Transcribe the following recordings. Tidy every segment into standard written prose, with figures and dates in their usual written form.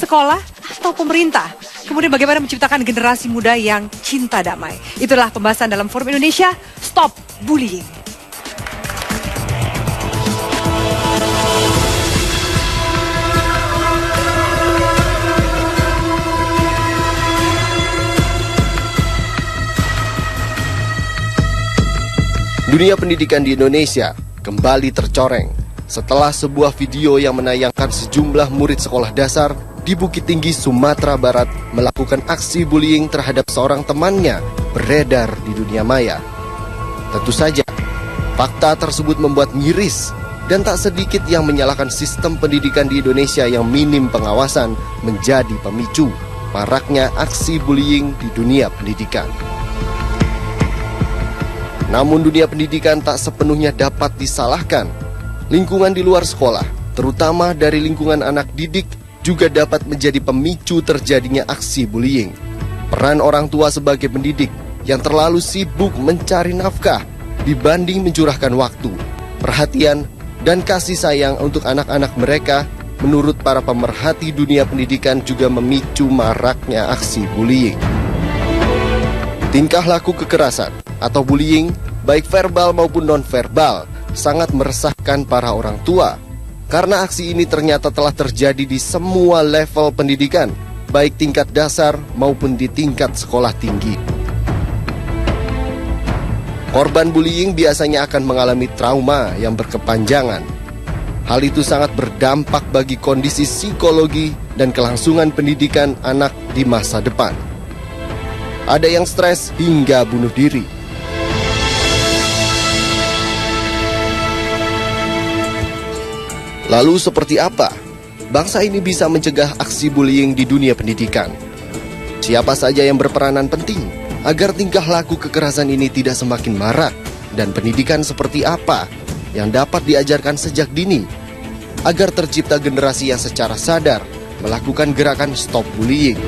sekolah, atau pemerintah? Kemudian bagaimana menciptakan generasi muda yang cinta damai? Itulah pembahasan dalam Forum Indonesia Stop Bullying. Dunia pendidikan di Indonesia kembali tercoreng setelah sebuah video yang menayangkan sejumlah murid sekolah dasar di Bukit Tinggi, Sumatera Barat melakukan aksi bullying terhadap seorang temannya beredar di dunia maya. Tentu saja, fakta tersebut membuat miris dan tak sedikit yang menyalahkan sistem pendidikan di Indonesia yang minim pengawasan menjadi pemicu maraknya aksi bullying di dunia pendidikan. Namun dunia pendidikan tak sepenuhnya dapat disalahkan. Lingkungan di luar sekolah, terutama dari lingkungan anak didik, juga dapat menjadi pemicu terjadinya aksi bullying. Peran orang tua sebagai pendidik yang terlalu sibuk mencari nafkah dibanding mencurahkan waktu, perhatian, dan kasih sayang untuk anak-anak mereka, menurut para pemerhati dunia pendidikan juga memicu maraknya aksi bullying. Tingkah laku kekerasan atau bullying, baik verbal maupun non-verbal, sangat meresahkan para orang tua. Karena aksi ini ternyata telah terjadi di semua level pendidikan, baik tingkat dasar maupun di tingkat sekolah tinggi. Korban bullying biasanya akan mengalami trauma yang berkepanjangan. Hal itu sangat berdampak bagi kondisi psikologi dan kelangsungan pendidikan anak di masa depan. Ada yang stres hingga bunuh diri. Lalu seperti apa bangsa ini bisa mencegah aksi bullying di dunia pendidikan? Siapa saja yang berperanan penting agar tingkah laku kekerasan ini tidak semakin marak? Dan pendidikan seperti apa yang dapat diajarkan sejak dini agar tercipta generasi yang secara sadar melakukan gerakan stop bullying?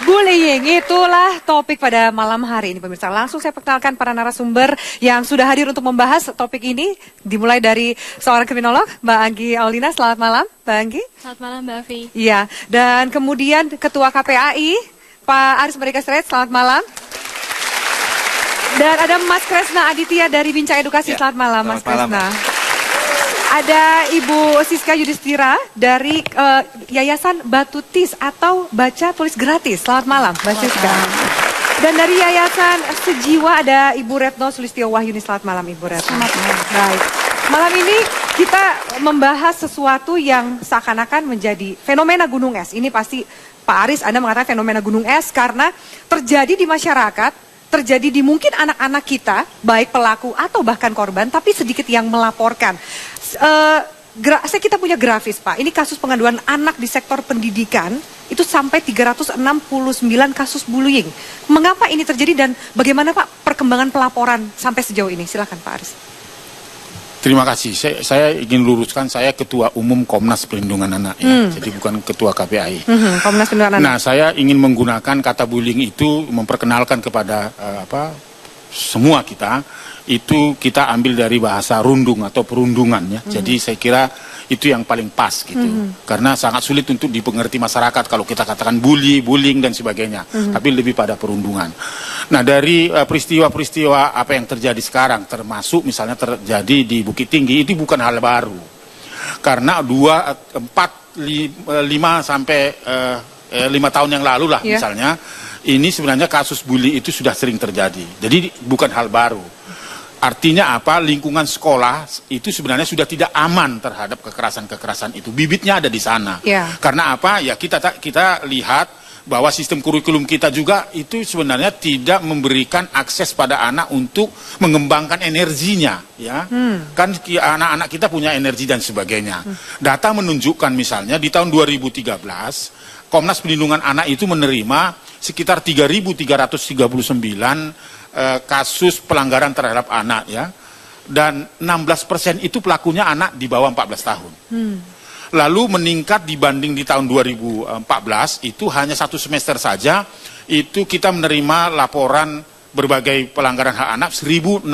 Bullying, itulah topik pada malam hari ini pemirsa. Langsung saya perkenalkan para narasumber yang sudah hadir untuk membahas topik ini. Dimulai dari seorang kriminolog, Mbak Anggi Aulina. Selamat malam, Mbak Anggi. Selamat malam, Mbak Afi. Iya, dan kemudian Ketua KPAI, Pak Aris Merdeka Strait. Selamat malam. Dan ada Mas Kresna Aditya dari Bincang Edukasi. Selamat malam, Mas Kresna. Ada Ibu Siska Yudhistira dari Yayasan Batu Tis atau Baca Tulis Gratis. Selamat malam, Mbak Siska. Dan dari Yayasan Sejiwa ada Ibu Retno Sulistyo Wahyuni. Selamat malam, Ibu Retno. Selamat malam. Baik. Malam ini kita membahas sesuatu yang seakan-akan menjadi fenomena gunung es. Ini pasti Pak Aris, Anda mengatakan fenomena gunung es karena terjadi di masyarakat, terjadi di mungkin anak-anak kita, baik pelaku atau bahkan korban, tapi sedikit yang melaporkan. Kita punya grafis, Pak. Ini kasus pengaduan anak di sektor pendidikan itu sampai 369 kasus bullying. Mengapa ini terjadi dan bagaimana, Pak, perkembangan pelaporan sampai sejauh ini? Silakan, Pak Aris. Terima kasih. Saya ingin luruskan, saya Ketua Umum Komnas Perlindungan Anak, ya. Jadi bukan Ketua KPAI. Komnas Perlindungan Anak. Nah, saya ingin menggunakan kata bullying itu memperkenalkan kepada semua kita. Itu kita ambil dari bahasa rundung atau perundungan, ya. Jadi saya kira itu yang paling pas gitu. Karena sangat sulit untuk dipengerti masyarakat kalau kita katakan bullying dan sebagainya. Tapi lebih pada perundungan. Nah, dari peristiwa-peristiwa apa yang terjadi sekarang, termasuk misalnya terjadi di Bukit Tinggi, itu bukan hal baru. Karena 5 sampai 5 tahun yang lalu lah misalnya, ini sebenarnya kasus bully itu sudah sering terjadi. Jadi bukan hal baru. Artinya apa? Lingkungan sekolah itu sebenarnya sudah tidak aman terhadap kekerasan-kekerasan itu. Bibitnya ada di sana. Karena apa? Ya kita lihat bahwa sistem kurikulum kita juga itu sebenarnya tidak memberikan akses pada anak untuk mengembangkan energinya, ya. Kan anak-anak kita punya energi dan sebagainya. Data menunjukkan misalnya di tahun 2013 Komnas Perlindungan Anak itu menerima sekitar 3.339 kasus pelanggaran terhadap anak, ya, dan 16% itu pelakunya anak di bawah 14 tahun. Lalu meningkat dibanding di tahun 2014 itu hanya 1 semester saja itu kita menerima laporan berbagai pelanggaran hak anak 1.626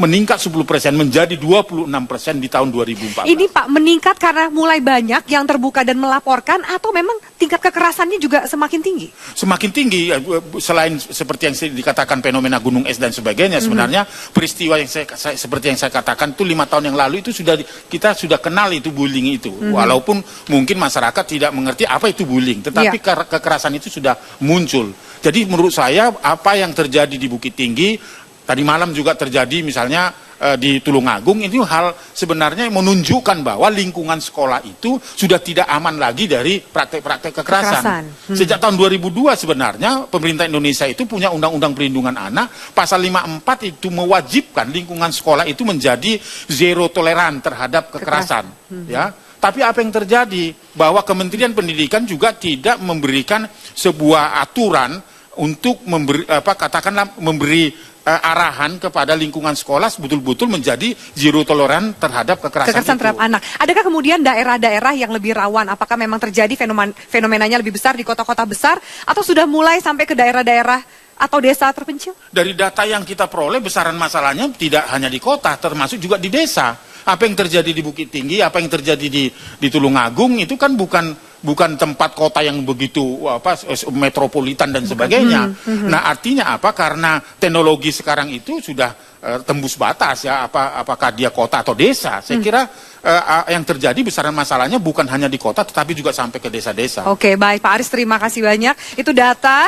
meningkat 10% menjadi 26% di tahun 2014. Ini Pak meningkat karena mulai banyak yang terbuka dan melaporkan atau memang tingkat kekerasannya juga semakin tinggi? Semakin tinggi, selain seperti yang dikatakan fenomena gunung es dan sebagainya, sebenarnya peristiwa yang seperti yang saya katakan itu 5 tahun yang lalu itu kita sudah kenal itu bullying itu. Walaupun mungkin masyarakat tidak mengerti apa itu bullying, tetapi kekerasan itu sudah muncul. Jadi menurut saya apa yang terjadi di Bukit Tinggi, tadi malam juga terjadi misalnya di Tulungagung, itu hal sebenarnya menunjukkan bahwa lingkungan sekolah itu sudah tidak aman lagi dari praktek-praktek kekerasan. Sejak tahun 2002 sebenarnya pemerintah Indonesia itu punya Undang-Undang Perlindungan Anak, pasal 54 itu mewajibkan lingkungan sekolah itu menjadi zero toleran terhadap kekerasan. Ya. Tapi apa yang terjadi? Bahwa Kementerian Pendidikan juga tidak memberikan sebuah aturan untuk memberi arahan kepada lingkungan sekolah betul-betul menjadi zero toleran terhadap kekerasan terhadap anak. Adakah kemudian daerah-daerah yang lebih rawan? Apakah memang terjadi fenomenanya lebih besar di kota-kota besar atau sudah mulai sampai ke daerah-daerah atau desa terpencil? Dari data yang kita peroleh, besaran masalahnya tidak hanya di kota, termasuk juga di desa. Apa yang terjadi di Bukit Tinggi, apa yang terjadi di Tulungagung itu kan bukan tempat kota yang begitu metropolitan dan sebagainya. Nah, artinya apa? Karena teknologi sekarang itu sudah tembus batas ya, apakah dia kota atau desa. Saya kira yang terjadi besaran masalahnya bukan hanya di kota tetapi juga sampai ke desa-desa. Oke, baik Pak Aris, terima kasih banyak. Itu data.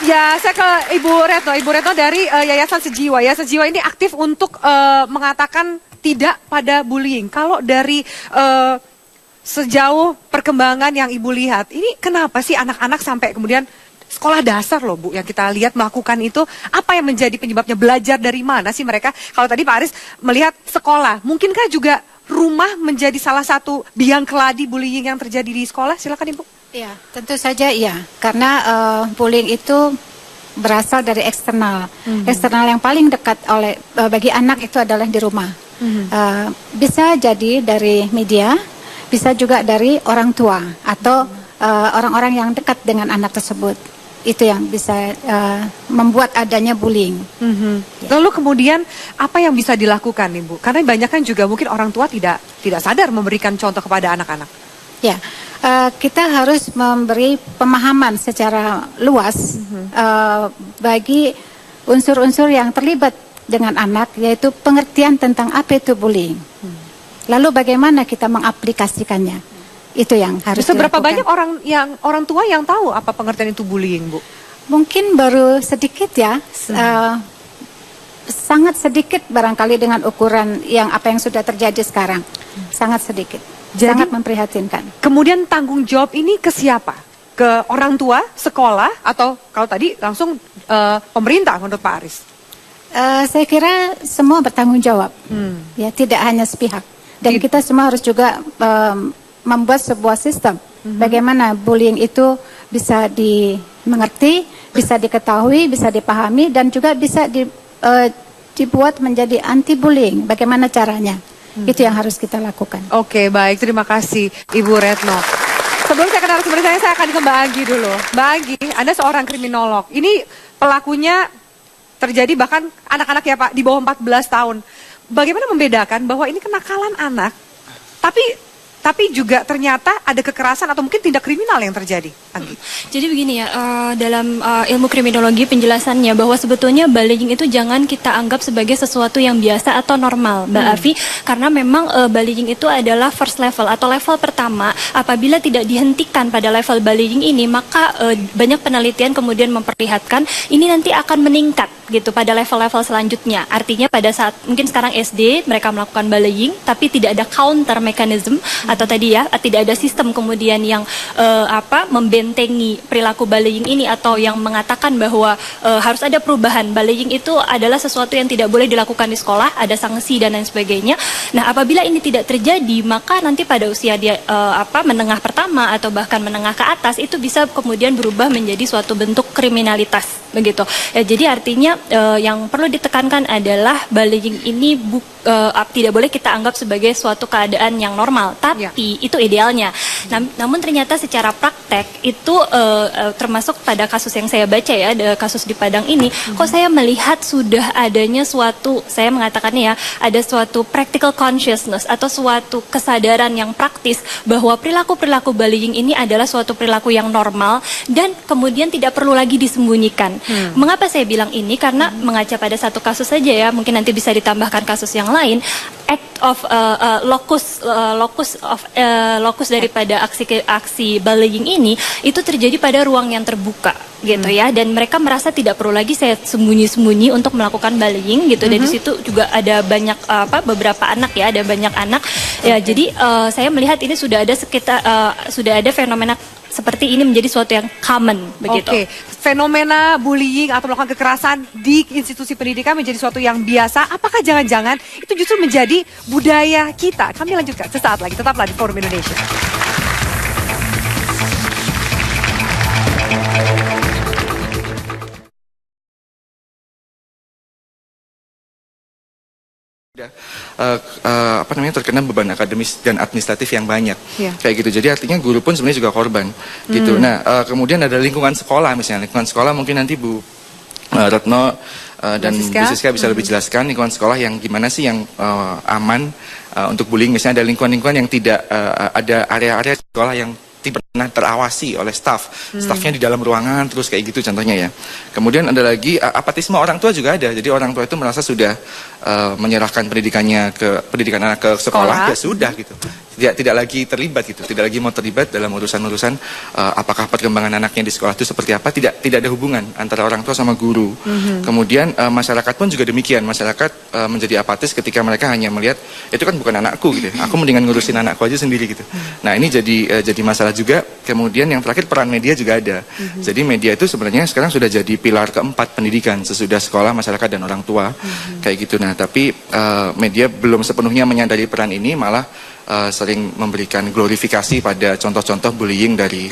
Ya, saya ke Ibu Retno. Ibu Retno dari Yayasan Sejiwa. Ya, Sejiwa ini aktif untuk mengatakan tidak pada bullying. Kalau dari sejauh perkembangan yang Ibu lihat, ini kenapa sih anak-anak sampai kemudian sekolah dasar loh Bu, yang kita lihat melakukan itu, apa yang menjadi penyebabnya? Belajar dari mana sih mereka? Kalau tadi Pak Aris melihat sekolah, mungkinkah juga rumah menjadi salah satu biang keladi bullying yang terjadi di sekolah? Silakan Ibu. Iya, tentu saja iya. Karena bullying itu berasal dari eksternal. Eksternal yang paling dekat bagi anak itu adalah di rumah. Bisa jadi dari media, bisa juga dari orang tua atau orang-orang yang dekat dengan anak tersebut. Itu yang bisa membuat adanya bullying. Lalu kemudian apa yang bisa dilakukan Ibu? Karena banyak kan juga mungkin orang tua tidak sadar memberikan contoh kepada anak-anak. Ya, kita harus memberi pemahaman secara luas bagi unsur-unsur yang terlibat dengan anak, yaitu pengertian tentang apa itu bullying. Lalu bagaimana kita mengaplikasikannya? Itu yang harus Seberapa dilakukan. banyak orang tua yang tahu apa pengertian itu bullying, Bu? Mungkin baru sedikit ya. Sangat sedikit barangkali dengan ukuran apa yang sudah terjadi sekarang. Sangat sedikit. Jadi, sangat memprihatinkan. Kemudian tanggung jawab ini ke siapa? Ke orang tua, sekolah, atau kalau tadi langsung pemerintah menurut Pak Aris? Saya kira semua bertanggung jawab, ya tidak hanya sepihak. Dan kita semua harus juga membuat sebuah sistem. Bagaimana bullying itu bisa dimengerti, bisa diketahui, bisa dipahami, dan juga bisa dibuat menjadi anti bullying. Bagaimana caranya? Itu yang harus kita lakukan. Oke, baik. Terima kasih Ibu Retno. Sebelum saya kenal sumber saya akan ke Mbak Agi dulu. Mbak Agi, Anda seorang kriminolog. Ini pelakunya terjadi bahkan anak-anak ya Pak, di bawah 14 tahun. Bagaimana membedakan bahwa ini kenakalan anak, tapi juga ternyata ada kekerasan atau mungkin tindak kriminal yang terjadi, Agi? Jadi begini ya, dalam ilmu kriminologi penjelasannya bahwa sebetulnya bullying itu jangan kita anggap sebagai sesuatu yang biasa atau normal, Mbak Afi, karena memang bullying itu adalah first level atau level pertama. Apabila tidak dihentikan pada level bullying ini, maka banyak penelitian kemudian memperlihatkan ini nanti akan meningkat gitu pada level-level selanjutnya. Artinya pada saat mungkin sekarang SD mereka melakukan bullying, tapi tidak ada counter mechanism atau tadi ya tidak ada sistem kemudian yang membentengi perilaku bullying ini atau yang mengatakan bahwa harus ada perubahan. Bullying itu adalah sesuatu yang tidak boleh dilakukan di sekolah, ada sanksi dan lain sebagainya. Nah, apabila ini tidak terjadi, maka nanti pada usia dia menengah pertama atau bahkan menengah ke atas itu bisa kemudian berubah menjadi suatu bentuk kriminalitas begitu. Ya, jadi artinya yang perlu ditekankan adalah bullying ini tidak boleh kita anggap sebagai suatu keadaan yang normal, tapi Tapi itu idealnya. Namun ternyata secara praktek itu termasuk pada kasus yang saya baca ya, ada kasus di Padang ini, kok saya melihat sudah adanya suatu, saya mengatakannya ya, ada suatu practical consciousness atau suatu kesadaran yang praktis bahwa perilaku-perilaku bullying ini adalah suatu perilaku yang normal dan kemudian tidak perlu lagi disembunyikan. Mengapa saya bilang ini? Karena mengaca pada satu kasus saja ya, mungkin nanti bisa ditambahkan kasus yang lain. Act of lokus daripada aksi bullying ini itu terjadi pada ruang yang terbuka gitu ya, dan mereka merasa tidak perlu lagi saya sembunyi-sembunyi untuk melakukan bullying gitu. Dan di situ juga ada banyak beberapa anak ya, ada banyak anak ya. Jadi saya melihat ini sudah ada sudah ada fenomena seperti ini menjadi suatu yang common begitu. Oke, fenomena bullying atau melakukan kekerasan di institusi pendidikan menjadi suatu yang biasa. Apakah jangan-jangan itu justru menjadi budaya kita? Kami lanjutkan sesaat lagi, tetaplah di Forum Indonesia. Terkena beban akademis dan administratif yang banyak, kayak gitu. Jadi artinya guru pun sebenarnya juga korban, gitu. Nah, kemudian ada lingkungan sekolah, misalnya lingkungan sekolah mungkin nanti Bu Retno dan Bu Siska bisa lebih jelaskan lingkungan sekolah yang gimana sih yang aman untuk bullying. Misalnya ada lingkungan-lingkungan yang tidak ada area-area sekolah yang tidak pernah terawasi oleh staffnya di dalam ruangan terus kayak gitu contohnya ya. Kemudian ada lagi apatisme orang tua juga ada. Jadi orang tua itu merasa sudah menyerahkan pendidikan anak ke sekolah ya sudah gitu. Tidak lagi terlibat gitu, tidak lagi mau terlibat dalam urusan-urusan apakah perkembangan anaknya di sekolah itu seperti apa, tidak ada hubungan antara orang tua sama guru. Kemudian masyarakat pun juga demikian, masyarakat menjadi apatis ketika mereka hanya melihat itu kan bukan anakku gitu, aku mendingan ngurusin anakku aja sendiri gitu. Nah ini jadi masalah juga. Kemudian yang terakhir peran media juga ada. Jadi media itu sebenarnya sekarang sudah jadi pilar keempat pendidikan sesudah sekolah, masyarakat dan orang tua kayak gitu. Nah tapi media belum sepenuhnya menyadari peran ini, malah sering memberikan glorifikasi pada contoh-contoh bullying dari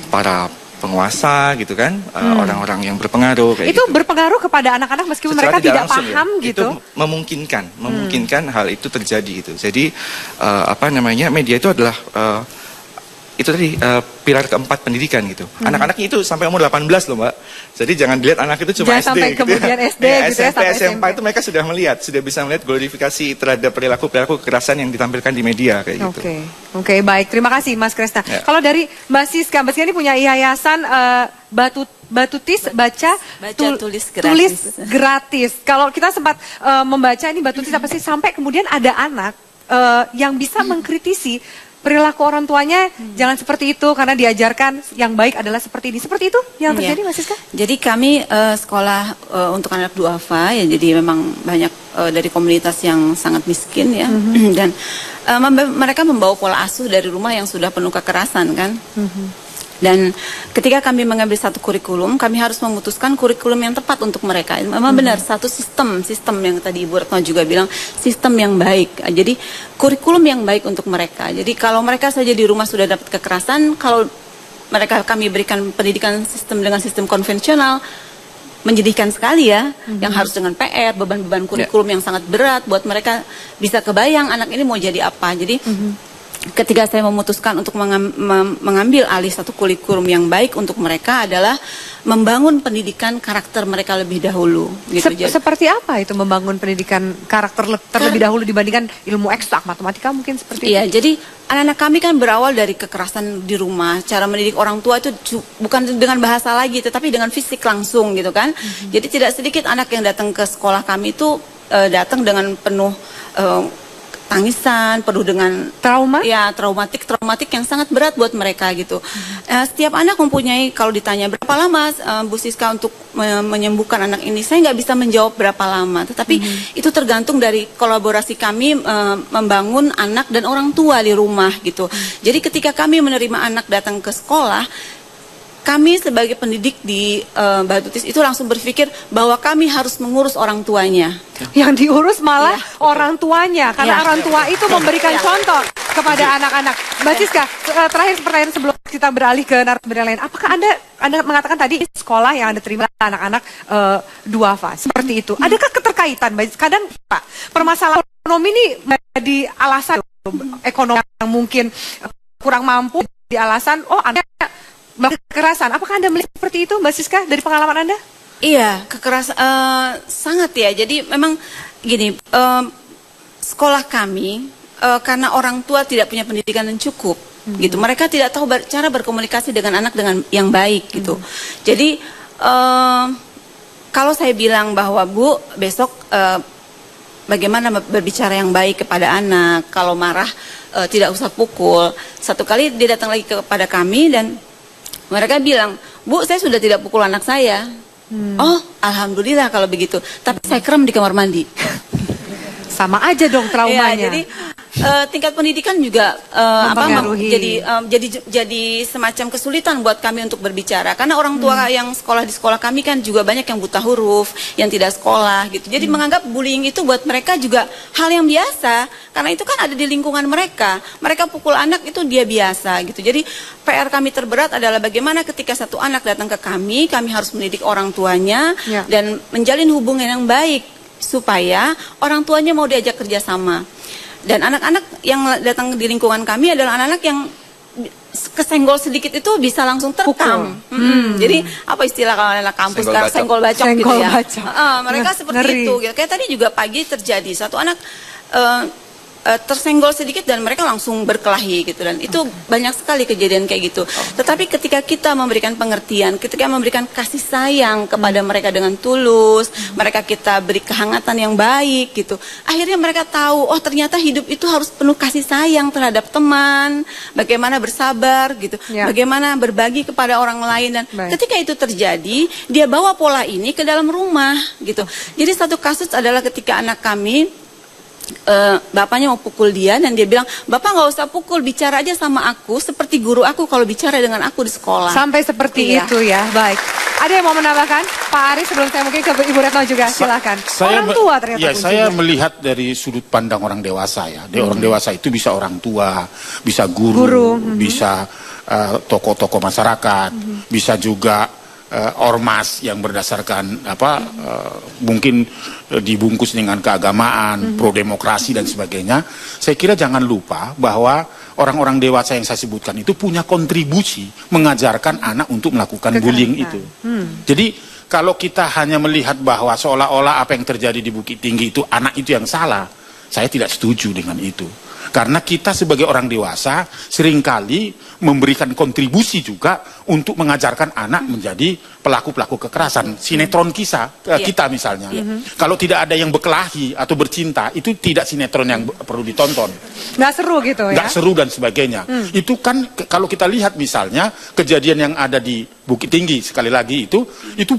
para penguasa gitu kan, orang-orang yang berpengaruh kayak itu gitu. Berpengaruh kepada anak-anak meskipun secara mereka tidak langsung, paham ya. gitu. Itu memungkinkan hal itu terjadi gitu. Jadi media itu adalah itu tadi pilar keempat pendidikan gitu. Anak-anaknya itu sampai umur 18 loh Mbak. Jadi jangan dilihat anak itu cuma SD sampai gitu kemudian ya. SD gitu ya, SMP, sampai SMA itu mereka sudah bisa melihat glorifikasi terhadap perilaku kekerasan yang ditampilkan di media kayak gitu. Oke, baik. Terima kasih Mas Kresna. Ya. Kalau dari Mbak Siska ini punya yayasan Batutis tulis gratis. Kalau kita sempat membaca ini Batutis apa sih, sampai kemudian ada anak yang bisa mengkritisi perilaku orang tuanya, jangan seperti itu karena diajarkan yang baik adalah seperti ini. Seperti itu yang terjadi, Mas Siska? Jadi kami sekolah untuk anak duafa ya, jadi memang banyak dari komunitas yang sangat miskin ya, dan mereka membawa pola asuh dari rumah yang sudah penuh kekerasan kan. Dan ketika kami mengambil satu kurikulum, kami harus memutuskan kurikulum yang tepat untuk mereka. Memang benar, satu sistem yang tadi Ibu Retno juga bilang, sistem yang baik. Jadi kurikulum yang baik untuk mereka. Jadi kalau mereka saja di rumah sudah dapat kekerasan, kalau kami berikan pendidikan dengan sistem konvensional, menyedihkan sekali ya, yang harus dengan PR, beban-beban kurikulum yang sangat berat, buat mereka bisa kebayang anak ini mau jadi apa. Jadi ketika saya memutuskan untuk mengambil alih satu kurikulum yang baik untuk mereka adalah membangun pendidikan karakter mereka lebih dahulu. Gitu. Seperti apa itu membangun pendidikan karakter terlebih dahulu dibandingkan ilmu eksak, matematika mungkin seperti itu? Iya, itu? jadi anak-anak kami kan berawal dari kekerasan di rumah. Cara mendidik orang tua itu bukan dengan bahasa lagi, tetapi dengan fisik langsung gitu kan. Jadi tidak sedikit anak yang datang ke sekolah kami itu datang dengan penuh tangisan, penuh dengan trauma, ya traumatik yang sangat berat buat mereka gitu. Setiap anak mempunyai, kalau ditanya berapa lama Bu Siska untuk menyembuhkan anak ini, saya nggak bisa menjawab berapa lama, tetapi itu tergantung dari kolaborasi kami membangun anak dan orang tua di rumah gitu. Jadi ketika kami menerima anak datang ke sekolah, kami sebagai pendidik di Batutis itu langsung berpikir bahwa kami harus mengurus orang tuanya. Yang diurus malah orang tuanya, karena orang tua itu memberikan contoh kepada anak-anak. Mbak Siska, terakhir pertanyaan sebelum kita beralih ke narasumber lain. Apakah Anda mengatakan tadi sekolah yang Anda terima anak-anak duafa seperti itu? Adakah keterkaitan? Kadang Pak, permasalahan ekonomi ini menjadi alasan ekonomi yang mungkin kurang mampu di alasan anaknya melakukan kekerasan. Apakah Anda melihat seperti itu, Mbak Siska, dari pengalaman Anda? Iya, kekerasan sangat ya. Jadi memang gini, sekolah kami karena orang tua tidak punya pendidikan yang cukup, gitu. Mereka tidak tahu cara berkomunikasi dengan anak dengan yang baik, gitu. Jadi kalau saya bilang bahwa Bu besok bagaimana berbicara yang baik kepada anak, kalau marah tidak usah pukul. Satu kali dia datang lagi kepada kami dan mereka bilang, Bu saya sudah tidak pukul anak saya. Oh alhamdulillah kalau begitu, tapi saya krem di kamar mandi. Sama aja dong traumanya. Ya, jadi tingkat pendidikan juga jadi semacam kesulitan buat kami untuk berbicara karena orang tua yang sekolah di sekolah kami kan juga banyak yang buta huruf, yang tidak sekolah gitu. Jadi menganggap bullying itu buat mereka juga hal yang biasa karena itu kan ada di lingkungan mereka. Mereka pukul anak itu dia biasa gitu. Jadi PR kami terberat adalah bagaimana ketika satu anak datang ke kami harus mendidik orang tuanya dan menjalin hubungan yang baik supaya orang tuanya mau diajak kerjasama. Dan anak-anak yang datang di lingkungan kami adalah anak-anak yang kesenggol sedikit itu bisa langsung terekam. Jadi apa istilah kalau anak kampus sekarang senggol bacok gitu ya. Mereka seperti itu. Gitu. Kayak tadi juga pagi terjadi satu anak tersenggol sedikit dan mereka langsung berkelahi gitu, dan itu banyak sekali kejadian kayak gitu. Tetapi ketika kita memberikan pengertian, ketika memberikan kasih sayang kepada mereka dengan tulus, mereka kita beri kehangatan yang baik gitu, akhirnya mereka tahu oh ternyata hidup itu harus penuh kasih sayang terhadap teman, bagaimana bersabar gitu, bagaimana berbagi kepada orang lain, dan ketika itu terjadi dia bawa pola ini ke dalam rumah gitu. Jadi satu kasus adalah ketika anak kami bapaknya mau pukul dia dan dia bilang, bapak nggak usah pukul, bicara aja sama aku seperti guru aku kalau bicara dengan aku di sekolah. Sampai seperti itu ya. Baik. Ada yang mau menambahkan? Pak Aris, sebelum saya mungkin ke Ibu Retno juga, silakan. Orang tua ternyata kuncinya. Saya melihat dari sudut pandang orang dewasa ya. Orang dewasa itu bisa orang tua, bisa guru. Bisa tokoh-tokoh masyarakat, bisa juga ormas yang berdasarkan mungkin dibungkus dengan keagamaan, pro demokrasi dan sebagainya. Saya kira jangan lupa bahwa orang-orang dewasa yang saya sebutkan itu punya kontribusi mengajarkan anak untuk melakukan bullying itu. Jadi kalau kita hanya melihat bahwa seolah-olah apa yang terjadi di Bukit Tinggi itu anak itu yang salah, saya tidak setuju dengan itu. Karena kita sebagai orang dewasa seringkali memberikan kontribusi juga untuk mengajarkan anak menjadi pelaku-pelaku kekerasan. Sinetron kisah kita misalnya. Kalau tidak ada yang berkelahi atau bercinta, itu tidak sinetron yang perlu ditonton. Nggak seru gitu ya? Nggak seru dan sebagainya. Itu kan kalau kita lihat misalnya kejadian yang ada di Bukit Tinggi, sekali lagi itu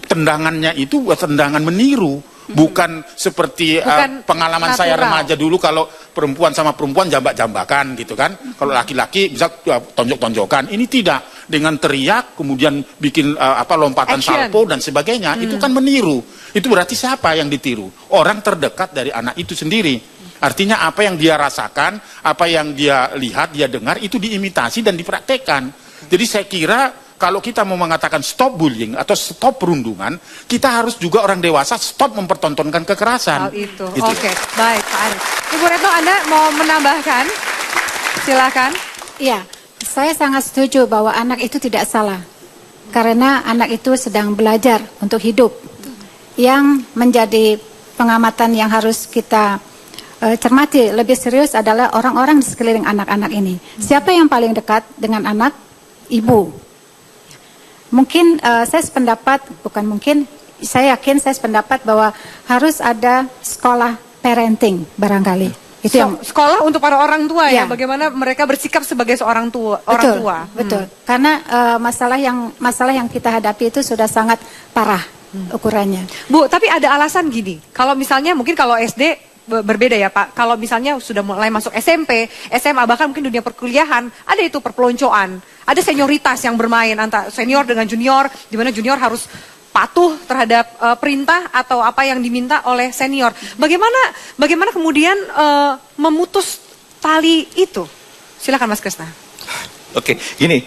tendangannya itu tendangan meniru. Bukan seperti pengalaman saya remaja dulu, kalau perempuan sama perempuan jambak-jambakan gitu kan. Kalau laki-laki bisa tonjok-tonjokan. Ini tidak, dengan teriak kemudian bikin lompatan salpo dan sebagainya. Itu kan meniru. Itu berarti siapa yang ditiru? Orang terdekat dari anak itu sendiri. Artinya apa yang dia rasakan, apa yang dia lihat, dia dengar, itu diimitasi dan dipraktekkan. Jadi saya kira kalau kita mau mengatakan stop bullying atau stop perundungan, kita harus juga orang dewasa stop mempertontonkan kekerasan. Hal itu. Oke, baik Pak Aris. Ibu Retno, Anda mau menambahkan? Silakan. Iya, saya sangat setuju bahwa anak itu tidak salah. Karena anak itu sedang belajar untuk hidup. Yang menjadi pengamatan yang harus kita cermati lebih serius adalah orang-orang di sekeliling anak-anak ini. Siapa yang paling dekat dengan anak? Ibu. Mungkin saya sependapat, saya yakin saya sependapat bahwa harus ada sekolah parenting barangkali. Itu yang sekolah untuk para orang tua ya, bagaimana mereka bersikap sebagai seorang tua. Betul. Karena masalah yang kita hadapi itu sudah sangat parah ukurannya. Bu, tapi ada alasan gini. Kalau misalnya mungkin kalau SD berbeda ya Pak. Kalau misalnya sudah mulai masuk SMP, SMA, bahkan mungkin dunia perkuliahan, ada itu perpeloncoan. Ada senioritas yang bermain antara senior dengan junior, di mana junior harus patuh terhadap perintah atau apa yang diminta oleh senior. Bagaimana kemudian memutus tali itu? Silakan Mas Kresna. Oke, gini,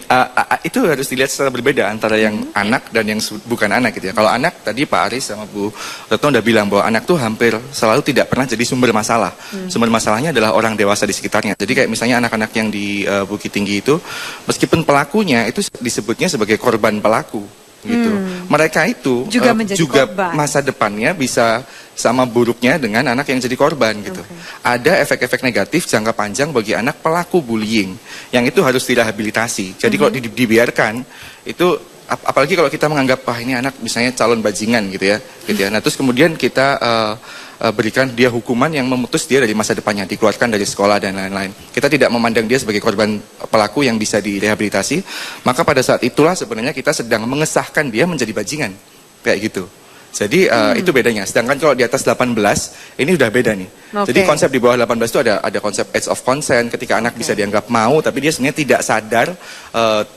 itu harus dilihat secara berbeda antara yang anak dan yang bukan anak gitu ya. Kalau anak, tadi Pak Aris sama Bu Retno udah bilang bahwa anak tuh hampir selalu tidak pernah jadi sumber masalah. Sumber masalahnya adalah orang dewasa di sekitarnya. Jadi kayak misalnya anak-anak yang di Bukit Tinggi itu, meskipun pelakunya itu disebutnya sebagai korban pelaku gitu. Mereka itu juga masa depannya bisa sama buruknya dengan anak yang jadi korban gitu. Ada efek-efek negatif jangka panjang bagi anak pelaku bullying yang itu harus direhabilitasi. Jadi kalau dibiarkan itu apalagi kalau kita menganggap wah ini anak misalnya calon bajingan gitu ya. Nah, terus kemudian kita berikan dia hukuman yang memutus dia dari masa depannya, dikeluarkan dari sekolah dan lain-lain. Kita tidak memandang dia sebagai korban pelaku yang bisa direhabilitasi, maka pada saat itulah sebenarnya kita sedang mengesahkan dia menjadi bajingan. Kayak gitu. Jadi itu bedanya. Sedangkan kalau di atas 18 ini udah beda nih. Jadi konsep di bawah 18 itu ada konsep age of consent ketika anak bisa dianggap mau tapi dia sebenarnya tidak sadar,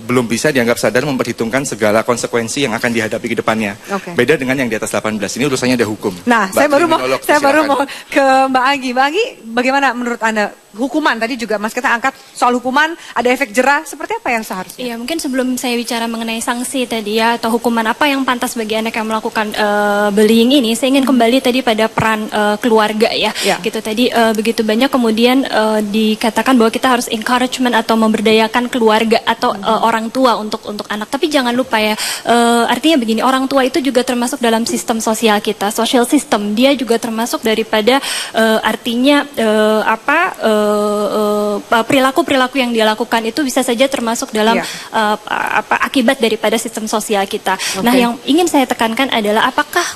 belum bisa dianggap sadar memperhitungkan segala konsekuensi yang akan dihadapi ke depannya. Beda dengan yang di atas 18. Ini urusannya ada hukum. Nah, saya baru mau ke Mbak Anggi. Mbak Anggi, bagaimana menurut Anda hukuman? Tadi juga Mas kita angkat soal hukuman, ada efek jerah, seperti apa yang seharusnya? Iya, mungkin sebelum saya bicara mengenai sanksi tadi ya, atau hukuman apa yang pantas bagi anak yang melakukan bullying ini, saya ingin kembali tadi pada peran keluarga ya. Gitu tadi begitu banyak kemudian dikatakan bahwa kita harus encouragement atau memberdayakan keluarga atau orang tua untuk anak. Tapi jangan lupa ya, artinya begini, orang tua itu juga termasuk dalam sistem sosial kita, social system. Dia juga termasuk daripada artinya perilaku-perilaku yang dia lakukan itu bisa saja termasuk dalam akibat daripada sistem sosial kita. Nah, yang ingin saya tekankan adalah apakah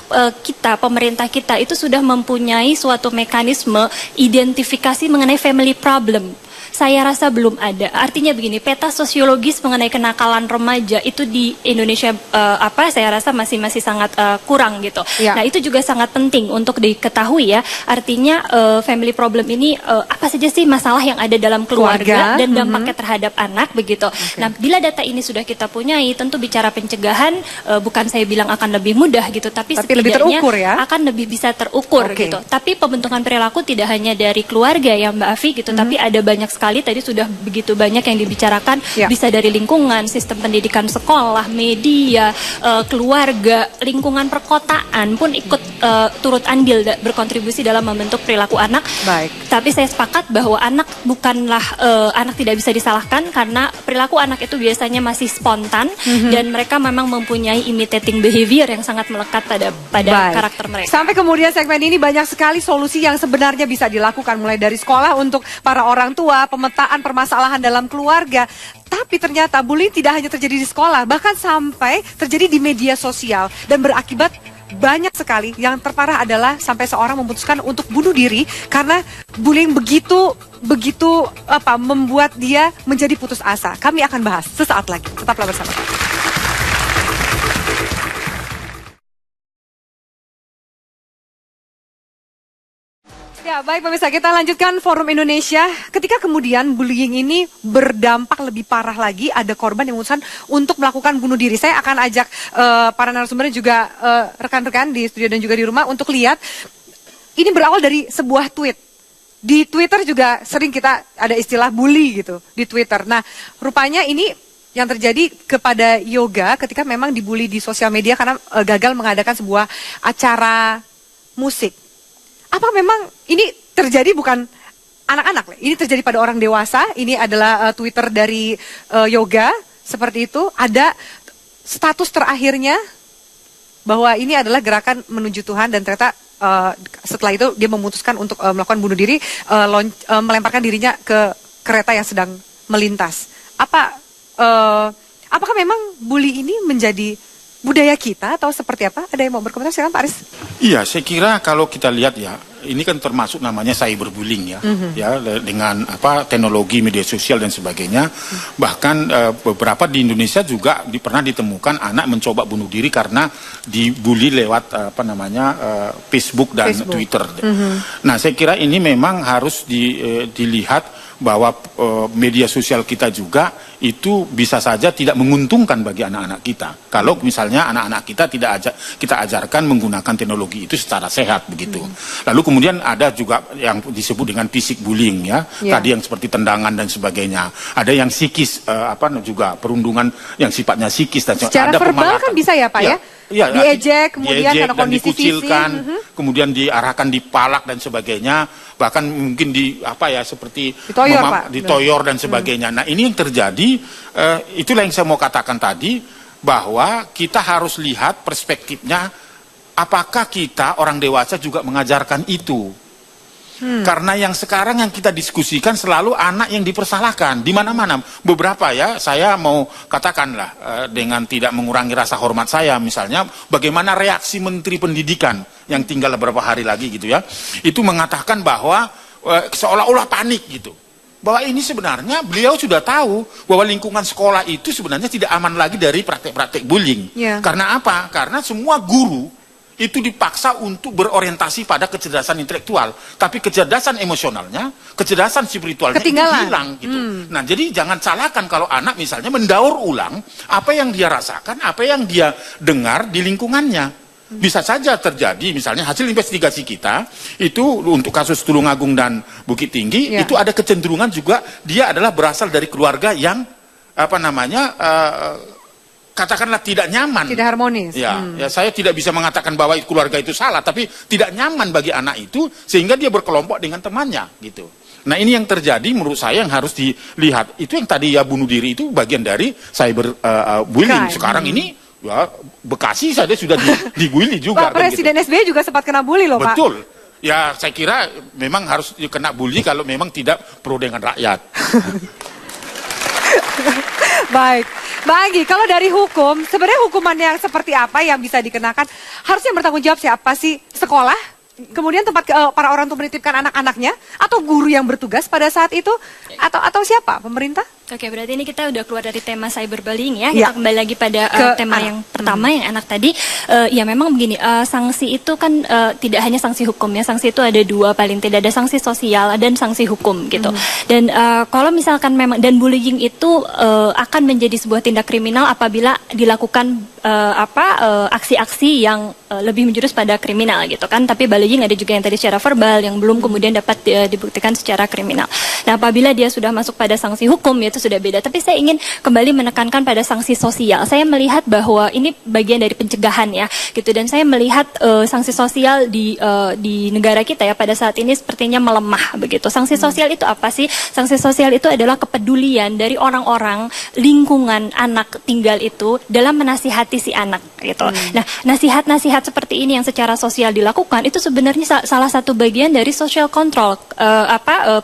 kita, pemerintah kita itu sudah mempunyai suatu mekanisme identifikasi mengenai family problem. Saya rasa belum ada. Artinya begini, peta sosiologis mengenai kenakalan remaja itu di Indonesia saya rasa masih sangat kurang gitu. Nah, itu juga sangat penting untuk diketahui ya. Artinya family problem ini apa saja sih masalah yang ada dalam keluarga dan dampaknya terhadap anak begitu. Nah, bila data ini sudah kita punyai, tentu bicara pencegahan bukan saya bilang akan lebih mudah gitu, tapi setidaknya lebih terukur, ya? Akan lebih bisa terukur gitu. Tapi pembentukan perilaku tidak hanya dari keluarga ya Mbak Afi gitu, tapi ada banyak sekali tadi sudah begitu banyak yang dibicarakan, bisa dari lingkungan, sistem pendidikan sekolah, media, keluarga, lingkungan perkotaan pun ikut turut andil berkontribusi dalam membentuk perilaku anak. Tapi saya sepakat bahwa anak bukanlah anak tidak bisa disalahkan karena perilaku anak itu biasanya masih spontan dan mereka memang mempunyai imitating behavior yang sangat melekat pada karakter mereka. Sampai kemudian segmen ini banyak sekali solusi yang sebenarnya bisa dilakukan mulai dari sekolah untuk para orang tua, pemetaan permasalahan dalam keluarga. Tapi ternyata bullying tidak hanya terjadi di sekolah, bahkan sampai terjadi di media sosial dan berakibat banyak sekali. Yang terparah adalah sampai seorang memutuskan untuk bunuh diri karena bullying begitu membuat dia menjadi putus asa. Kami akan bahas sesaat lagi. Tetaplah bersama kami. Ya, baik pemirsa, kita lanjutkan Forum Indonesia. Ketika kemudian bullying ini berdampak lebih parah lagi, ada korban yang memutuskan untuk melakukan bunuh diri. Saya akan ajak para narasumber juga rekan-rekan di studio dan juga di rumah untuk lihat. Ini berawal dari sebuah tweet. Di Twitter juga sering kita ada istilah bully gitu di Twitter. Nah, rupanya ini yang terjadi kepada Yoga ketika memang dibully di sosial media karena gagal mengadakan sebuah acara musik. Apa memang ini terjadi bukan anak-anak? Ini terjadi pada orang dewasa. Ini adalah Twitter dari Yoga. Seperti itu. Ada status terakhirnya bahwa ini adalah gerakan menuju Tuhan. Dan ternyata setelah itu dia memutuskan untuk melakukan bunuh diri. Melemparkan dirinya ke kereta yang sedang melintas. Apakah memang bully ini menjadi budaya kita atau seperti apa? Ada yang mau berkomentar? Silakan Pak Aris. Iya, saya kira kalau kita lihat ya, ini kan termasuk namanya cyberbullying ya, ya dengan teknologi media sosial dan sebagainya. Bahkan beberapa di Indonesia juga pernah ditemukan anak mencoba bunuh diri karena dibully lewat Facebook dan Twitter. Nah, saya kira ini memang harus dilihat bahwa media sosial kita juga itu bisa saja tidak menguntungkan bagi anak-anak kita. Kalau misalnya anak-anak kita kita ajarkan menggunakan teknologi itu secara sehat begitu. Lalu kemudian ada juga yang disebut dengan fisik bullying ya. Tadi yang seperti tendangan dan sebagainya. Ada yang psikis juga perundungan yang sifatnya psikis dan secara ada verbal kan bisa ya Pak ya? Ya, diejek, kemudian karena kondisi dikucilkan, kemudian diarahkan dipalak dan sebagainya, bahkan mungkin seperti ditoyor dan sebagainya. Nah ini yang terjadi, itulah yang saya mau katakan tadi, bahwa kita harus lihat perspektifnya, apakah kita orang dewasa juga mengajarkan itu. Karena yang sekarang yang kita diskusikan selalu anak yang dipersalahkan di mana-mana. Beberapa ya, saya mau katakanlah dengan tidak mengurangi rasa hormat saya, misalnya bagaimana reaksi Menteri Pendidikan yang tinggal beberapa hari lagi gitu ya, itu mengatakan bahwa seolah-olah panik gitu. Bahwa ini sebenarnya beliau sudah tahu bahwa lingkungan sekolah itu sebenarnya tidak aman lagi dari praktek-praktek bullying. Karena apa? Karena semua guru itu dipaksa untuk berorientasi pada kecerdasan intelektual, tapi kecerdasan emosionalnya, kecerdasan spiritualnya itu hilang gitu. Nah, jadi jangan salahkan kalau anak misalnya mendaur ulang apa yang dia rasakan, apa yang dia dengar di lingkungannya. Bisa saja terjadi, misalnya hasil investigasi kita itu untuk kasus Tulungagung dan Bukit Tinggi itu ada kecenderungan juga dia adalah berasal dari keluarga yang katakanlah tidak nyaman, tidak harmonis. Ya saya tidak bisa mengatakan bahwa keluarga itu salah, tapi tidak nyaman bagi anak itu sehingga dia berkelompok dengan temannya gitu. Nah ini yang terjadi menurut saya yang harus dilihat. Itu yang tadi ya bunuh diri itu bagian dari cyber bullying. Sekarang ini ya Bekasi saja sudah dibully juga. Pak Presiden gitu. SBY juga sempat kena bully loh Pak. Betul. Ya saya kira memang harus kena bully kalau memang tidak pro dengan rakyat. Baik, Mbak Anggi, kalau dari hukum, sebenarnya hukuman yang seperti apa yang bisa dikenakan? Harusnya bertanggung jawab siapa sih? Sekolah? Kemudian tempat para orang tua menitipkan anak-anaknya? Atau guru yang bertugas pada saat itu? Atau siapa? Pemerintah? Oke, berarti ini kita udah keluar dari tema cyberbullying ya. Kita kembali lagi pada tema yang pertama, yang anak tadi. Ya memang begini, sanksi itu kan tidak hanya sanksi hukum ya. Sanksi itu ada dua paling tidak, ada sanksi sosial dan sanksi hukum gitu. Dan kalau misalkan memang, dan bullying itu akan menjadi sebuah tindak kriminal apabila dilakukan aksi-aksi yang lebih menjurus pada kriminal gitu kan. Tapi bullying ada juga yang tadi secara verbal, yang belum kemudian dapat dibuktikan secara kriminal. Nah apabila dia sudah masuk pada sanksi hukum, yaitu sudah beda. Tapi saya ingin kembali menekankan pada sanksi sosial. Saya melihat bahwa ini bagian dari pencegahan ya, gitu. Dan saya melihat sanksi sosial di negara kita ya pada saat ini sepertinya melemah begitu. Sanksi sosial itu apa sih? Sanksi sosial itu adalah kepedulian dari orang-orang lingkungan anak tinggal itu dalam menasihati si anak gitu. Nah, nasihat-nasihat seperti ini yang secara sosial dilakukan itu sebenarnya salah satu bagian dari social control,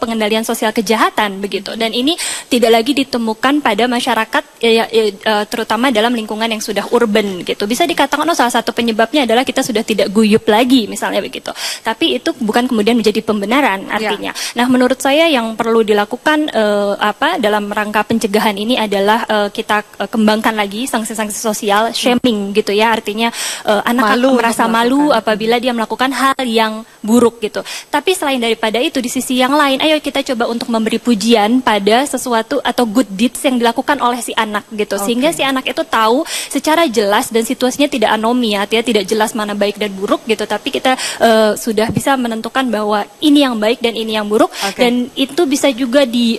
pengendalian sosial kejahatan begitu. Dan ini tidak lagi ditemukan pada masyarakat terutama dalam lingkungan yang sudah urban gitu. Bisa dikatakan salah satu penyebabnya adalah kita sudah tidak guyup lagi misalnya begitu. Tapi itu bukan kemudian menjadi pembenaran artinya. Nah, menurut saya yang perlu dilakukan dalam rangka pencegahan ini adalah kita kembangkan lagi sanksi-sanksi sosial, shaming gitu ya. Artinya anak merasa malu apabila dia melakukan hal yang buruk gitu. Tapi selain daripada itu, di sisi yang lain, ayo kita coba untuk memberi pujian pada sesuatu atau good deeds yang dilakukan oleh si anak gitu. Sehingga si anak itu tahu secara jelas dan situasinya tidak anomia, tidak jelas mana baik dan buruk gitu. Tapi kita sudah bisa menentukan bahwa ini yang baik dan ini yang buruk. Dan itu bisa juga di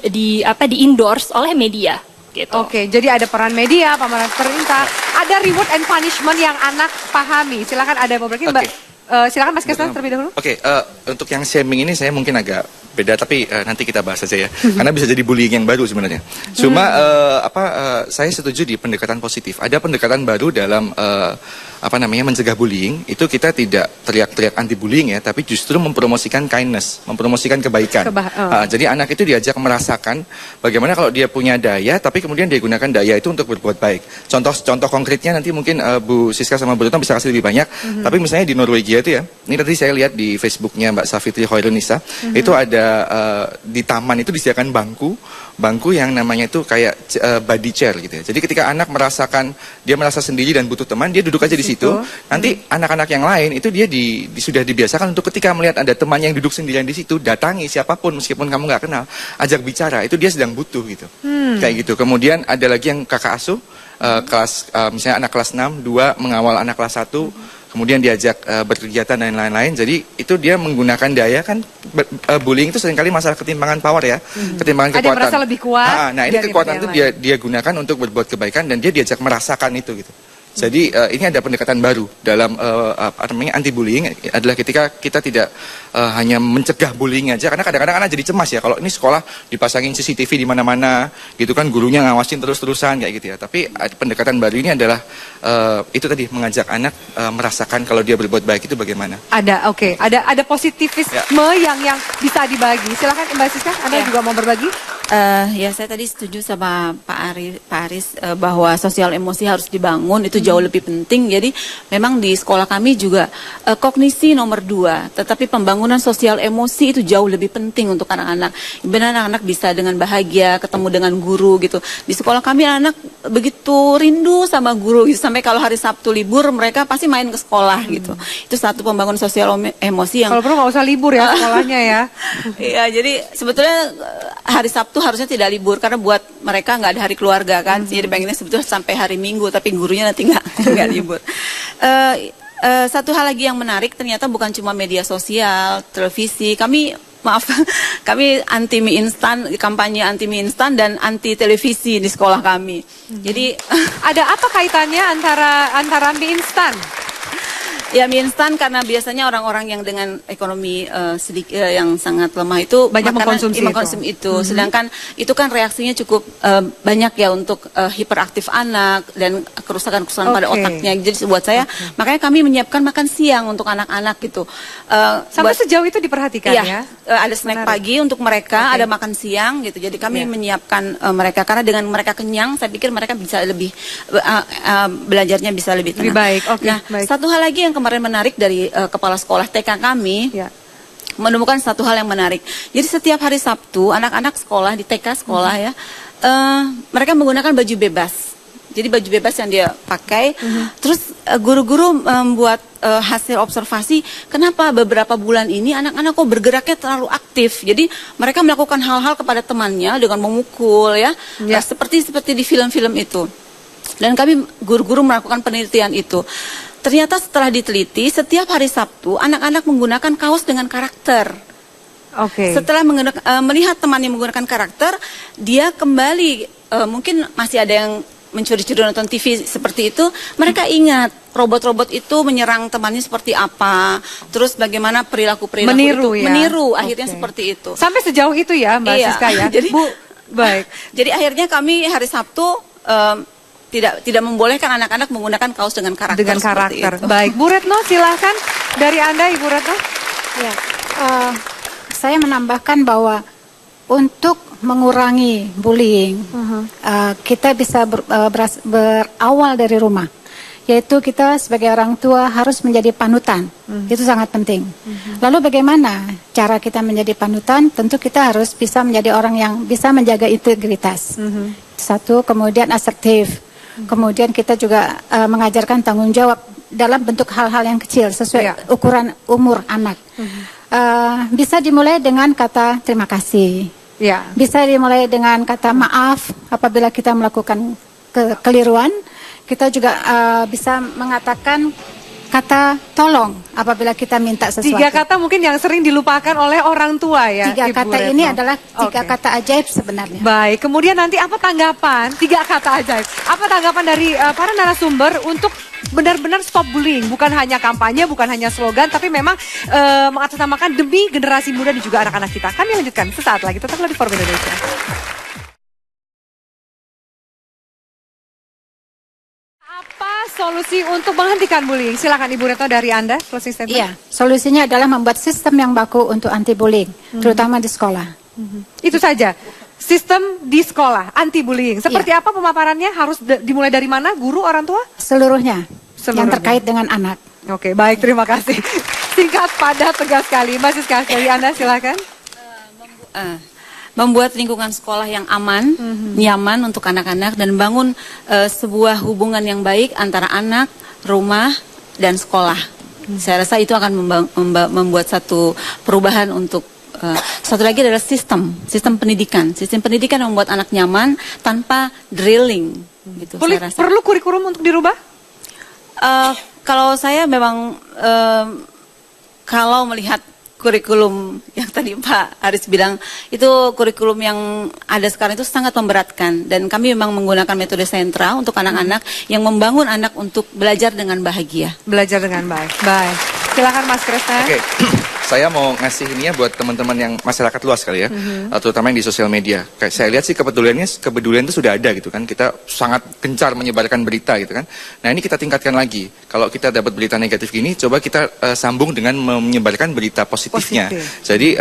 endorse oleh media. Gitu. Jadi ada peran media, peran pemerintah, ada reward and punishment yang anak pahami. Silakan ada beberapa Mbak. Silakan Mas Kesna terlebih dahulu. Untuk yang shaming ini saya mungkin agak beda, tapi nanti kita bahas saja ya. Karena bisa jadi bullying yang baru sebenarnya. Cuma saya setuju di pendekatan positif. Ada pendekatan baru dalam mencegah bullying. Itu kita tidak teriak-teriak anti bullying ya, tapi justru mempromosikan kindness, mempromosikan kebaikan. Jadi anak itu diajak merasakan bagaimana kalau dia punya daya, tapi kemudian dia gunakan daya itu untuk berbuat baik. Contoh konkretnya nanti mungkin Bu Siska sama Bu Retno bisa kasih lebih banyak. Tapi misalnya di Norwegia itu ya, ini tadi saya lihat di Facebooknya Mbak Safitri Hoirunisa, itu ada di taman itu disediakan bangku yang namanya itu kayak buddy chair gitu ya. Jadi ketika anak merasakan dia merasa sendiri dan butuh teman, dia duduk aja di situ. Nanti anak-anak yang lain itu dia sudah dibiasakan untuk ketika melihat ada teman yang duduk sendirian di situ, datangi siapapun meskipun kamu nggak kenal, ajak bicara. Itu dia sedang butuh gitu. Kayak gitu. Kemudian ada lagi yang kakak asuh misalnya anak kelas 6, 2 mengawal anak kelas 1. Kemudian diajak berkegiatan dan lain-lain. Jadi itu dia menggunakan daya kan bullying itu seringkali masalah ketimpangan power ya, ketimpangan kekuatan. Ada yang merasa lebih kuat. Nah ini kekuatan itu dia gunakan untuk berbuat kebaikan dan dia diajak merasakan itu gitu. Jadi ini ada pendekatan baru dalam anti bullying adalah ketika kita tidak hanya mencegah bullying aja, karena kadang-kadang anak jadi cemas ya kalau ini sekolah dipasangin CCTV di mana-mana gitu kan, gurunya ngawasin terus-terusan kayak gitu ya. Tapi pendekatan baru ini adalah itu tadi mengajak anak merasakan kalau dia berbuat baik itu bagaimana. Ada ada positivisme yang bisa dibagi. Silakan Mbak Siska, Anda juga mau berbagi? Ya saya tadi setuju sama Pak Aris bahwa sosial emosi harus dibangun, itu jauh lebih penting. Jadi memang di sekolah kami juga kognisi nomor 2, tetapi pembangunan sosial emosi itu jauh lebih penting untuk anak-anak. Benar anak-anak bisa dengan bahagia ketemu dengan guru gitu. Di sekolah kami anak begitu rindu sama guru gitu, sampai kalau hari Sabtu libur mereka pasti main ke sekolah gitu. Itu satu pembangunan sosial emosi yang kalau perlu nggak usah libur ya sekolahnya ya. Iya, jadi sebetulnya hari Sabtu harusnya tidak libur karena buat mereka nggak ada hari keluarga kan. Jadi pengennya sebetulnya sampai hari Minggu, tapi gurunya nanti nggak libur. Satu hal lagi yang menarik ternyata bukan cuma media sosial, televisi. Kami anti mie instan, kampanye anti mie instan dan anti televisi di sekolah kami. Jadi ada apa kaitannya antara mie instan? Ya mie instan karena biasanya orang-orang yang dengan ekonomi sedikit yang sangat lemah itu banyak mengkonsumsi itu. Sedangkan itu kan reaksinya cukup banyak ya untuk hiperaktif anak dan kerusakan-kerusakan pada otaknya. Jadi buat saya makanya kami menyiapkan makan siang untuk anak-anak gitu. Sampai sejauh itu diperhatikan ya? Ada snack pagi untuk mereka, ada makan siang gitu. Jadi kami menyiapkan mereka karena dengan mereka kenyang, saya pikir mereka bisa lebih belajarnya bisa lebih tenang. Lebih baik. Nah, satu hal lagi yang kemarin menarik dari kepala sekolah TK kami menemukan satu hal yang menarik. Jadi setiap hari Sabtu anak-anak sekolah di TK sekolah ya mereka menggunakan baju bebas. Jadi baju bebas yang dia pakai. Terus guru-guru membuat hasil observasi kenapa beberapa bulan ini anak-anak kok bergeraknya terlalu aktif. Jadi mereka melakukan hal-hal kepada temannya dengan memukul ya. Seperti di film-film itu. Dan kami guru-guru melakukan penelitian itu. Ternyata setelah diteliti, setiap hari Sabtu anak-anak menggunakan kaos dengan karakter. Setelah melihat temannya menggunakan karakter, dia kembali mungkin masih ada yang mencuri-curi nonton TV seperti itu. Mereka ingat robot-robot itu menyerang temannya seperti apa, terus bagaimana perilaku-perilaku meniru, itu meniru akhirnya seperti itu. Sampai sejauh itu ya Mbak Siska ya. Jadi, baik. Jadi akhirnya kami hari Sabtu tidak membolehkan anak-anak menggunakan kaos dengan karakter. Dengan karakter. Baik, Bu Retno silahkan dari Anda, Ibu Retno. Ya, saya menambahkan bahwa untuk mengurangi bullying, kita bisa berawal dari rumah. Yaitu kita sebagai orang tua harus menjadi panutan. Itu sangat penting. Lalu bagaimana cara kita menjadi panutan? Tentu kita harus bisa menjadi orang yang bisa menjaga integritas. Satu, kemudian asertif. Kemudian kita juga mengajarkan tanggung jawab dalam bentuk hal-hal yang kecil sesuai ukuran umur anak. Bisa dimulai dengan kata terima kasih. Bisa dimulai dengan kata maaf apabila kita melakukan kekeliruan. Kita juga bisa mengatakan kata tolong apabila kita minta sesuatu. 3 kata mungkin yang sering dilupakan oleh orang tua ya. 3 kata Retno. Ini adalah 3 kata ajaib sebenarnya. Baik, kemudian nanti apa tanggapan 3 kata ajaib? Apa tanggapan dari para narasumber untuk benar-benar stop bullying? Bukan hanya kampanye, bukan hanya slogan, tapi memang mengatasnamakan demi generasi muda dan juga anak-anak kita. Kami lanjutkan sesaat lagi, tetaplah di Forum Indonesia. Solusi untuk menghentikan bullying. Silakan Ibu Retno dari Anda, closing statement. Iya, solusinya adalah membuat sistem yang baku untuk anti bullying, terutama di sekolah. Itu saja. Sistem di sekolah anti bullying. Seperti apa pemaparannya? Harus dimulai dari mana? Guru, orang tua? Seluruhnya. Yang terkait dengan anak. Oke, baik, terima kasih. Singkat, padat, tegas sekali. Mbak Siska, dari Anda silakan. membuat lingkungan sekolah yang aman, nyaman untuk anak-anak, dan bangun sebuah hubungan yang baik antara anak, rumah, dan sekolah. Saya rasa itu akan membuat satu perubahan untuk satu lagi adalah sistem pendidikan. Sistem pendidikan yang membuat anak nyaman tanpa drilling. Gitu, saya rasa. Perlu kurikulum untuk dirubah? Kalau saya memang kalau melihat kurikulum yang tadi Pak Aris bilang, itu kurikulum yang ada sekarang itu sangat memberatkan, dan kami memang menggunakan metode sentra untuk anak-anak yang membangun anak untuk belajar dengan bahagia. Belajar dengan baik. Baik. Silakan Mas Kresna. Oke. Saya mau ngasih ini ya buat teman-teman yang masyarakat luas kali ya, terutama yang di sosial media. Kayak saya lihat sih kepedulian itu sudah ada gitu kan. Kita sangat gencar menyebarkan berita gitu kan. Nah ini kita tingkatkan lagi. Kalau kita dapat berita negatif gini, coba kita sambung dengan menyebarkan berita positifnya. Jadi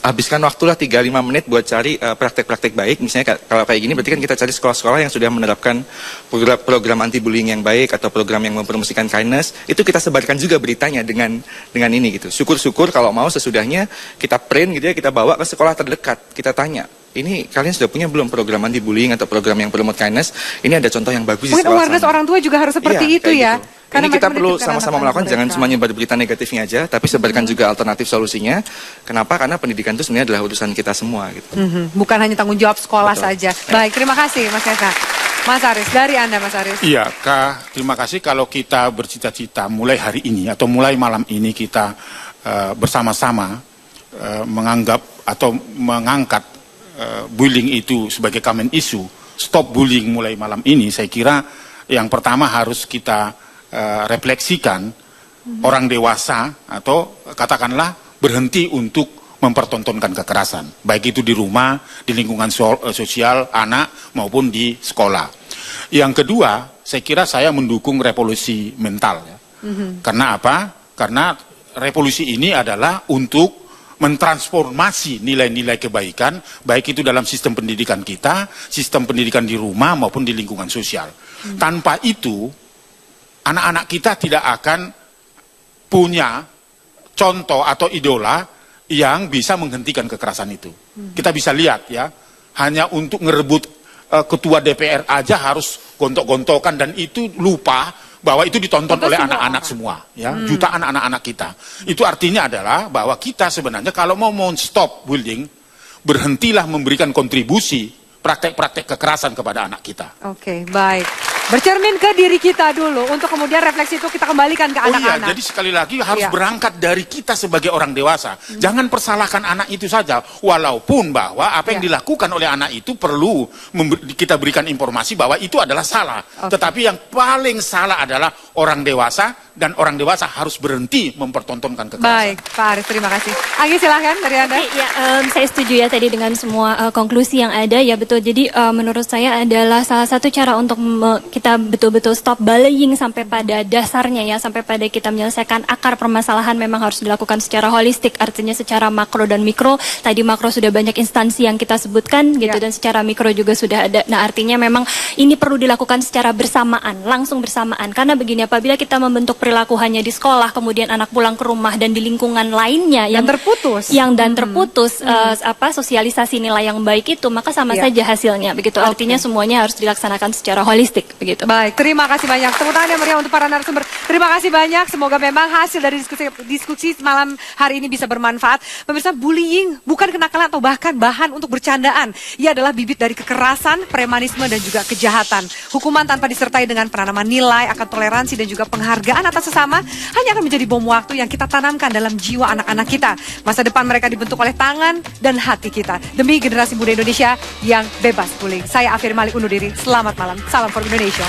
habiskan waktulah 3-5 menit buat cari praktek-praktek baik. Misalnya kalau kayak gini berarti kan kita cari sekolah-sekolah yang sudah menerapkan program anti-bullying yang baik atau program yang mempromosikan kindness. Itu kita sebarkan juga beritanya dengan ini gitu. Syukur-syukur kalau mau sesudahnya kita print gitu ya, kita bawa ke sekolah terdekat, kita tanya, ini kalian sudah punya belum program anti bullying atau program yang promote kindness? Ini ada contoh yang bagus di sekolah. Mungkin awareness orang tua juga harus seperti itu ya. Gitu. Karena ini kita perlu sama-sama melakukan, jangan cuma nyebar berita negatifnya aja, tapi sebarkan juga alternatif solusinya. Kenapa? Karena pendidikan itu sebenarnya adalah urusan kita semua gitu. Bukan hanya tanggung jawab sekolah saja. Baik, terima kasih Mas Kresna. Mas Aris, dari Anda Mas Aris. Iya, terima kasih. Kalau kita bercita-cita mulai hari ini atau mulai malam ini kita bersama-sama menganggap atau mengangkat bullying itu sebagai common issue, stop bullying mulai malam ini, saya kira yang pertama harus kita refleksikan orang dewasa atau katakanlah berhenti untuk mempertontonkan kekerasan, baik itu di rumah, di lingkungan sosial anak maupun di sekolah. Yang kedua, saya kira saya mendukung revolusi mental ya. Karena apa? Karena revolusi ini adalah untuk mentransformasi nilai-nilai kebaikan, baik itu dalam sistem pendidikan kita, sistem pendidikan di rumah maupun di lingkungan sosial. Tanpa itu, anak-anak kita tidak akan punya contoh atau idola yang bisa menghentikan kekerasan itu. Kita bisa lihat ya, hanya untuk ngerebut ketua DPR aja harus gontok-gontokan, dan itu lupa bahwa itu ditonton oleh anak-anak semua, ya, jutaan anak-anak kita. Itu artinya adalah bahwa kita sebenarnya kalau mau stop bullying, berhentilah memberikan kontribusi praktek-praktek kekerasan kepada anak kita. Oke, baik. Bercermin ke diri kita dulu, untuk kemudian refleksi itu kita kembalikan ke anak-anak. Iya, jadi sekali lagi harus berangkat dari kita sebagai orang dewasa. Jangan persalahkan anak itu saja, walaupun bahwa apa yang dilakukan oleh anak itu perlu kita berikan informasi bahwa itu adalah salah. Tetapi yang paling salah adalah orang dewasa, dan orang dewasa harus berhenti mempertontonkan kekerasan. Baik, Pak Aris, terima kasih. Agi, silahkan dari Anda. Ya, saya setuju ya tadi dengan semua konklusi yang ada, ya betul. Jadi menurut saya adalah salah satu cara untuk kita betul-betul stop bullying sampai pada dasarnya ya, sampai pada kita menyelesaikan akar permasalahan memang harus dilakukan secara holistik, artinya secara makro dan mikro. Tadi makro sudah banyak instansi yang kita sebutkan gitu, dan secara mikro juga sudah ada. Nah, artinya memang ini perlu dilakukan secara bersamaan, langsung bersamaan. Karena begini, apabila kita membentuk perilaku hanya di sekolah, kemudian anak pulang ke rumah dan di lingkungan lainnya yang terputus, sosialisasi nilai yang baik itu, maka sama saja hasilnya begitu. Artinya semuanya harus dilaksanakan secara holistik begitu. Baik, terima kasih banyak. Tepuk tangan yang meriah untuk para narasumber. Terima kasih banyak. Semoga memang hasil dari diskusi malam hari ini bisa bermanfaat. Pemirsa, bullying bukan kenakalan atau bahkan bahan untuk bercandaan. Ia adalah bibit dari kekerasan, premanisme, dan juga kejahatan. Hukuman tanpa disertai dengan penanaman nilai akan toleransi dan juga penghargaan atas sesama hanya akan menjadi bom waktu yang kita tanamkan dalam jiwa anak-anak kita. Masa depan mereka dibentuk oleh tangan dan hati kita. Demi generasi muda Indonesia yang bebas bullying. Saya Afir Malik undur diri. Selamat malam. Salam for Indonesia.